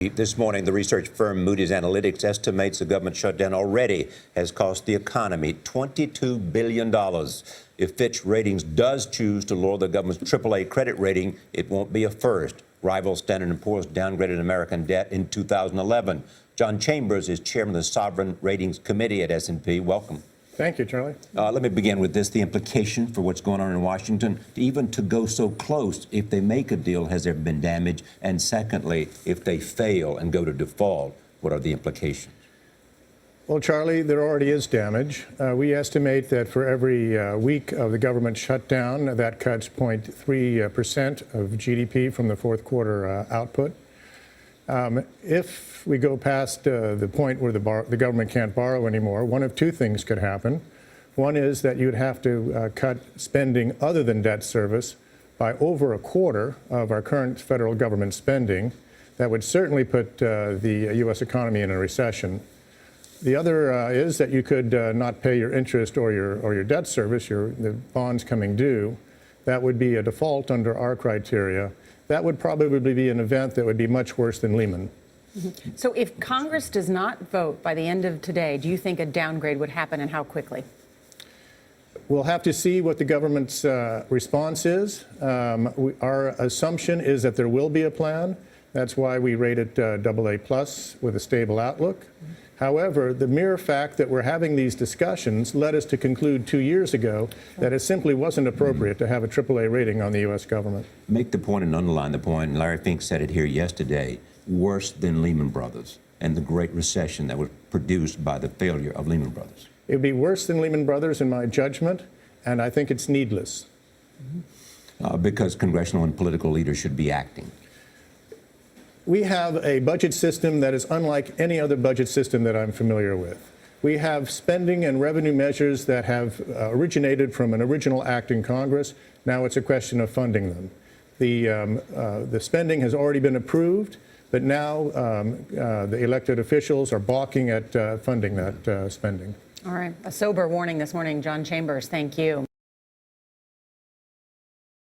This morning, the research firm Moody's Analytics estimates the government shutdown already has cost the economy $22 billion. If Fitch Ratings does choose to lower the government's AAA credit rating, it won't be a first. Rival Standard & Poor's downgraded American debt in 2011. John Chambers is chairman of the Sovereign Ratings Committee at S&P. Welcome. Thank you, Charlie. Let me begin with this. The implication for what's going on in Washington, even to go so close, if they make a deal, has there been damage? And secondly, if they fail and go to default, what are the implications? Well, Charlie, there already is damage. We estimate that for every week of the government shutdown, that cuts 0.3% of GDP from the fourth quarter output. If we go past the point where the government can't borrow anymore, one of two things could happen. One is that you'd have to cut spending other than debt service by over a quarter of our current federal government spending. That would certainly put the U.S. economy in a recession. The other is that you could not pay your interest or your debt service, the bonds coming due. That would be a default under our criteria. That would probably be an event that would be much worse than Lehman. Mm-hmm. So if Congress does not vote by the end of today, do you think a downgrade would happen, and how quickly? We'll have to see what the government's response is. Our assumption is that there will be a plan. That's why we rate it AA+ with a stable outlook. Mm-hmm. However, the mere fact that we're having these discussions led us to conclude 2 years ago that it simply wasn't appropriate to have a AAA rating on the U.S. government. Make the point and underline the point. Larry Fink said it here yesterday, worse than Lehman Brothers and the Great Recession that was produced by the failure of Lehman Brothers. It would be worse than Lehman Brothers in my judgment, and I think it's needless. Because congressional and political leaders should be acting. We have a budget system that is unlike any other budget system that I'm familiar with. We have spending and revenue measures that have originated from an original act in Congress. Now it's a question of funding them. The spending has already been approved, but now the elected officials are balking at funding that spending. All right. A sober warning this morning. John Chambers, thank you.